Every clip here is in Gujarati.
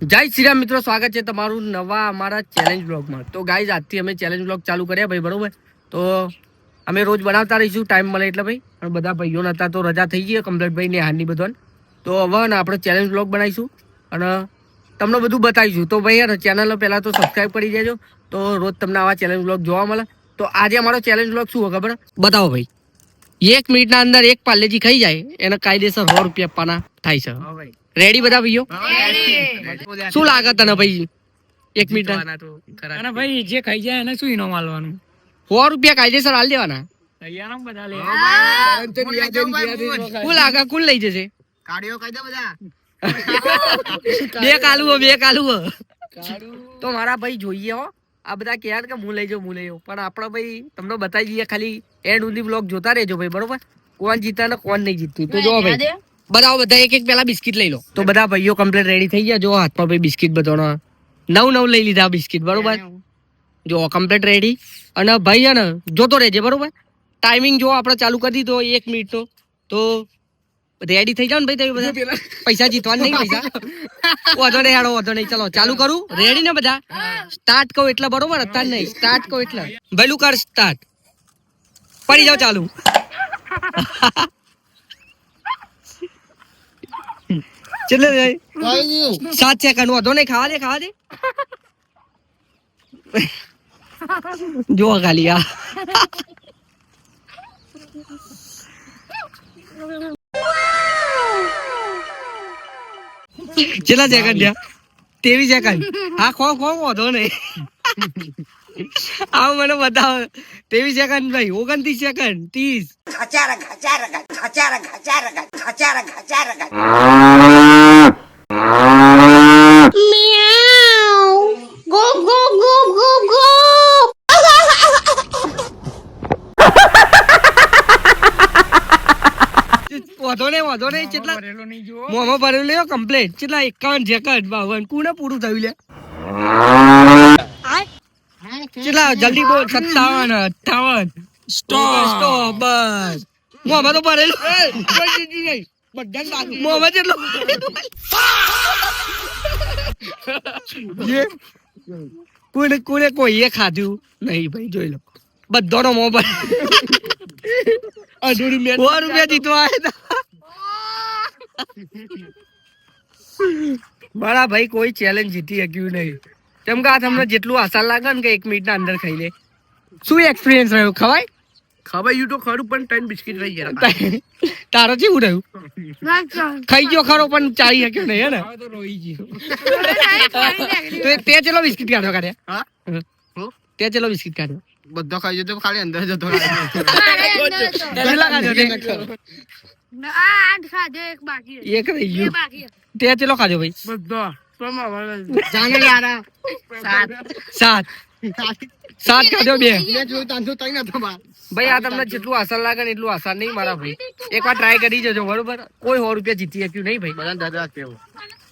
જય શ્રી રામ મિત્રો, સ્વાગત છે તમારું નવા અમારા ચેલેન્જ બ્લોગમાં. તો ગાઈઝ આજથી અમે ચેલેન્જ બ્લોગ ચાલુ કર્યા ભાઈ, બરોબર. તો અમે રોજ બનાવતા રહીશું ટાઈમ મળે એટલે ભાઈ. અને બધા ભાઈઓ હતા તો રજા થઈ ગઈ કમ્પ્લીટ ભાઈ ને હારની બધો. તો હવે ને આપણે ચેલેન્જ બ્લોગ બનાવીશું અને તમને બધું બતાવીશું. તો ભાઈ યાર ચેનલ પહેલાં તો સબસ્ક્રાઈબ કરી દેજો, તો રોજ તમને આવા ચેલેન્જ બ્લોગ જોવા મળે. તો આજે અમારો ચેલેન્જ બ્લોગ શું હોય ખબર બતાવો ભાઈ. 1 મિનિટના અંદર એક પાર્લેજી ખાઈ જાય એને કાયદેસર 100 રૂપિયા આપવાના થાય છે. રેડી બધા ભાઈઓ? શું લાગે તને ભાઈ 1 મિનિટ અને ભાઈ જે ખાઈ જાય એને શું ઇનામ આલવાનું? 100 રૂપિયા કાયદેસર આલ દેવાના. શું લાગે કોણ લઈ જશે? બે કાલુઓ તો મારા ભાઈ જોઈએ હો. આ બધા કહે કે હું લઈ જાઉં પણ આપણે ભાઈ તમને બતાવી દઈએ. ખાલી એન્ડ સુધી બ્લોગ જોતા રહેજો ભાઈ, બરોબર. કોણ જીતા ને કોણ નહીં જીતતું તો જો ભાઈ. બધા એક પેલા બિસ્કિટ લઈ લો. તો બધા ભાઈઓ કમ્પ્લીટ રેડી થઈ ગયા. જો હાથમાં ભાઈ બિસ્કિટ બધાનો 9 લઈ લીધા બિસ્કિટ, બરોબર. જો કમ્પ્લીટ રેડી. અને ભાઈ છે ને જોતો રહેજે, બરોબર. ટાઈમિંગ જો આપણે ચાલુ કરી દીધો 1 મિનિટનો, તો રેડી થઈ જાવ ને ભાઈ. તમે બધા પૈસા જીતવાના નહીં, પૈસા વધો નહીં. ચલો ચાલુ કરું. રેડી ને બધા? સ્ટાર્ટ કહું એટલે બરોબર, અત્યારે નહીં. સ્ટાર્ટ કહું એટલે ભલું કર. સ્ટાર્ટ. પડી જાવ ચાલુ. ચલે ભાઈ 7 સેકન્ડ વધો નહીં. ખાવા દે જો ખાલી આ કેટલા સેકન્ડ થયા? 23 સેકન્ડ. હા ખો વધો નહીં. આવ મને બતાવો. 23 સેકન્ડ ભાઈ. 29 સેકન્ડ. 30 વધો નહીં. કેટલા મોમાં ભરેલું લેવો કમ્પ્લીટ. કેટલા 51 સેકન્ડ. 52 કોને પૂરું થયું લે? કેટલા જલ્દી બોલ? 57 58. સ્ટોપ બસ. મોમાં તો ભરેલું મોમાં જેટલો કોને કોઈએ ખાધું નહીં ભાઈ. જોઈ લો બધાનો મોબાઈલ. 100 રૂપિયા જીતવા મારા ભાઈ. કોઈ ચેલેન્જ જીતી શક્યું નહીં. કેમ કે આ તમને જેટલું આસાન લાગે ને કે 1 મિનિટના અંદર ખાઈ લે. શું એક્સપિરિયન્સ રહ્યો? ખવાય તો ખરું પણ 3 બિસ્કિટ રહી ગયા. તારો કેવું રહ્યું? ખાઈ ગયો ખરો પણ ચાલી શક્યો નહીં, હે ને? તે ચેલો બિસ્કિટ કાઢ્યા? તે ચેલો બિસ્કિટ કાઢ્યો? બધો ખાઈ જતો, ખાલી અંદર જતો. એક રહી ગયો. તે ચેલો ખાધો ભાઈ? સાત ખાધો. 2 ભાઈ. આ તમને જેટલું આસાન લાગે ને એટલું આસાન નહીં મારા ભાઈ. એકવાર ટ્રાય કરી જજો, બરોબર. કોઈ 100 રૂપિયા જીતી શક્યું નહીં ભાઈ.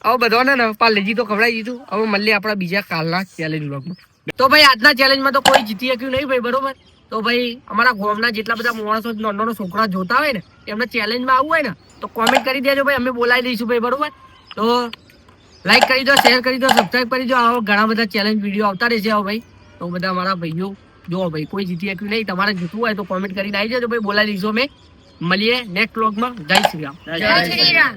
હવે બધાને ને પાર્લેજી તો ખવડાવી દીધું. હવે મળીએ આપણા બીજા કાલના ચેલેન્જ બ્લોગમાં. તો ભાઈ આજના ચેલેન્જમાં તો કોઈ જીતી શક્યું નહીં ભાઈ, બરોબર. તો ભાઈ અમારા ગામના જેટલા બધા માણસો નાના છોકરા જોતા હોય ને એમને ચેલેન્જમાં આવવું હોય ને તો કોમેન્ટ કરી દેજો ભાઈ. અમે બોલાવી દઈશું ભાઈ, બરોબર. તો લાઈક કરી દો, શેર કરી દો, સબસ્ક્રાઈબ કરી દો. આવો ઘણા બધા ચેલેન્જ વિડીયો આવતા રહેશે ભાઈ. તો બધા મારા ભાઈઓ જો ભાઈ કોઈ જીતી શક્યું નહીં. તમારે જીતવું હોય તો કોમેન્ટ કરીને આવી જજો ભાઈ, બોલાવી દઈશું અમે. મળીએ નેક્સ્ટ વ્લોગમાં. જય શ્રી રામ.